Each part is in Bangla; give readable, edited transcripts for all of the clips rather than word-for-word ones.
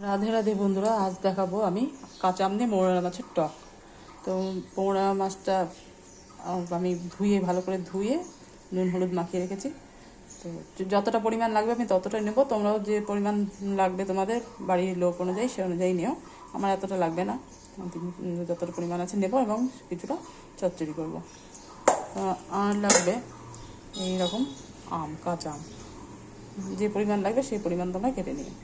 রাধে রাধে বন্ধুরা, আজ দেখাবো আমি কাঁচা আম দিয়ে মৌরলা মাছের টক। তো মৌরলা মাছটা আমি ভালো করে ধুয়ে নুন হলুদ মাখিয়ে রেখেছি। তো যতটা পরিমাণ লাগবে আমি ততটাই নেবো। তোমরাও যে পরিমাণ লাগবে তোমাদের বাড়ির লোক অনুযায়ী সে অনুযায়ী নিও। আমার এতটা লাগবে না, যতটা পরিমাণ আছে নেবো এবং কিছুটা চচ্চড়ি করবো। আর লাগবে এইরকম আম, কাঁচা আম। যে পরিমাণ লাগবে সেই পরিমাণ তোমরা কেটে নিও।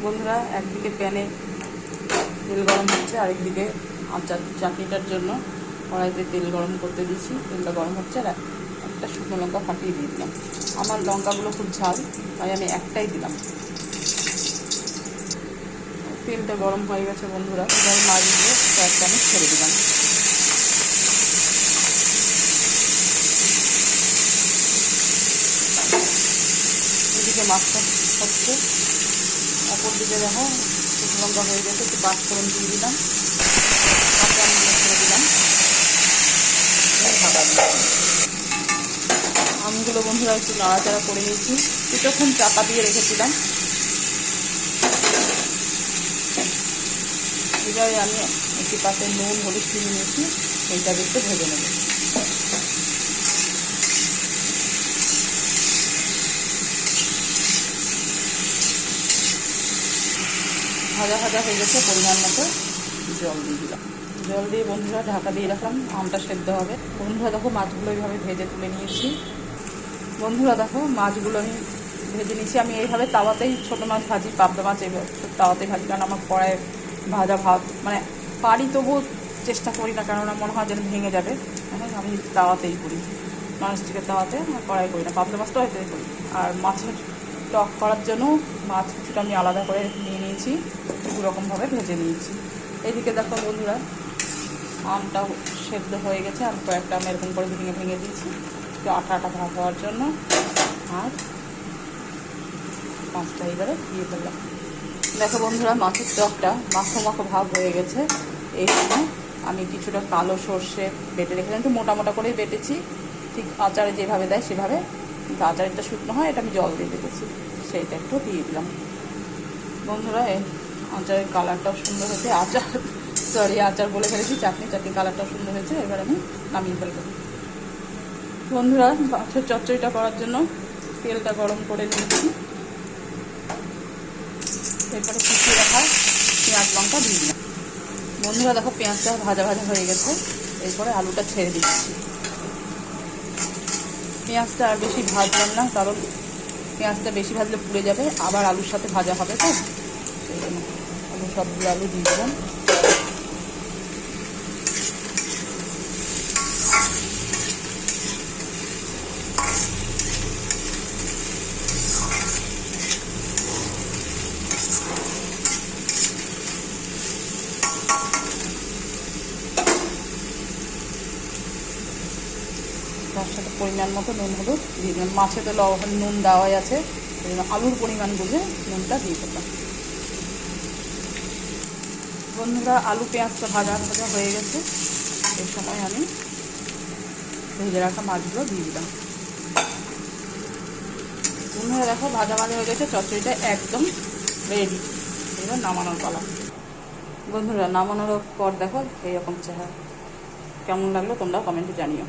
বন্ধুরা, একদিকে প্যানে তেল গরম হচ্ছে, আরেকদিকে চাটনিটার জন্য কড়াইতে তেল গরম করতে দিয়েছি। তেলটা গরম হচ্ছে আর একটা শুকনো লঙ্কা ফাটিয়ে দিয়ে দিলাম। আমার লঙ্কাগুলো খুব ঝাল, তাই আমি একটাই দিলাম। তেলটা গরম হয়ে গেছে বন্ধুরা, এবার মাছগুলো কয়েকটা আমি ছেড়ে দিলাম। এদিকে মাছটা হচ্ছে, অপর দিকে দেখো শুকনো লঙ্কা হয়ে গেছে, একটু পাঁচফোড়ন দিয়ে দিলাম, কাঁচা আমগুলো ছেড়ে দিলাম, ঢাকা দিলাম। আমগুলো বন্ধুরা একটু নাড়াচাড়া করে নিয়েছি, কিছুক্ষণ চাপা দিয়ে রেখেছিলাম। এবারে আমি একটি পাতে নুন হলুদ কিনে নিয়েছি, সেইটা একটু ভেজে নেব। ভাজা ভাজা হয়ে গেছে, পরিমাণ মতো জল দিয়ে দিলাম। জল দিয়ে বন্ধুরা ঢাকা দিয়ে রাখলাম, আমটা সেদ্ধ হবে। বন্ধুরা দেখো মাছগুলো এইভাবে ভেজে তুলে নিয়েছি। বন্ধুরা দেখো মাছগুলো আমি ভেজে নিয়েছি। আমি এইভাবে তাওয়াতেই ছোটো মাছ ভাজি, পাবদা মাছ এইভাবে তাওয়াতেই ভাজি, কারণ আমার কড়াইয়ে ভাজা ভাত মানে পারি, তবুও চেষ্টা করি না, কেননা মনে হয় যেন ভেঙে যাবে। আমি তাওয়াতেই করি, ননস্টিকের তাওয়াতে, কড়াই করি না। পাবদা মাছটা হয়তো করি। আর মাছের টক করার জন্য মাছ কিছুটা আমি আলাদা করে নিয়ে নিয়েছি, দুরকমভাবে ভেজে নিয়েছি। এইদিকে দেখো বন্ধুরা আমটাও সেদ্ধ হয়ে গেছে, আর কয়েকটা আমি এরকম করে ভেঙে ভেঙে দিয়েছি একটু আটা আটা ভাগ হওয়ার জন্য। আর মাছটা এবারে দিয়ে ফেললাম। দেখো বন্ধুরা মাছের টকটা মাখো মাখো ভাব হয়ে গেছে। এই সময় আমি কিছুটা কালো সর্ষে বেটে রেখেছিলাম, একটু মোটা মোটা করেই বেটেছি, ঠিক আচারে যেভাবে দেয় সেভাবে, কিন্তু আচারটা শুকনো হয়, এটা আমি জল দিয়ে রেখেছি, সেইটা একটু দিয়ে দিলাম। বন্ধুরা এই আচারের কালারটাও সুন্দর হয়েছে, আচার বলে ফেলেছি, চাটনি কালারটাও সুন্দর হয়েছে। এবার আমি নামিয়ে ফেলবো। বন্ধুরা মাছের চচ্চড়িটা করার জন্য তেলটা গরম করে নিয়েছি, এরপরে কুচিয়ে রাখা পেঁয়াজ লঙ্কা দিয়ে দিলাম। বন্ধুরা দেখো পেঁয়াজটা ভাজা ভাজা হয়ে গেছে, এরপরে আলুটা ছেড়ে দিচ্ছি। পেঁয়াজটা আর বেশি ভাজলাম না, কারণ পেঁয়াজটা বেশি ভাজলে পুড়ে যাবে, আবার আলুর সাথে ভাজা হবে, তো সেই জন্য সবগুলো আলু দিয়ে দিলাম। তার সাথে পরিমাণ মতো নুন হলুদ দিয়ে দিলাম। মাছে তো নুন দেওয়াই আছে, সেই জন্য আলুর পরিমাণ বুঝে নুনটা দিয়ে দিলাম। বন্ধুরা আলু পেঁয়াজটা ভাজা ভাজা হয়ে গেছে, এই সময় আমি ভেজে রাখা মাছগুলো দিয়ে দিলাম। বন্ধুরা দেখো ভাজা ভাজা হয়ে গেছে, চচ্চড়িটা একদম রেডি। এবার নামানোর পালা। বন্ধুরা নামানোর পর দেখো এইরকম চেহারা। কেমন লাগলো তোমরা কমেন্টে জানিও।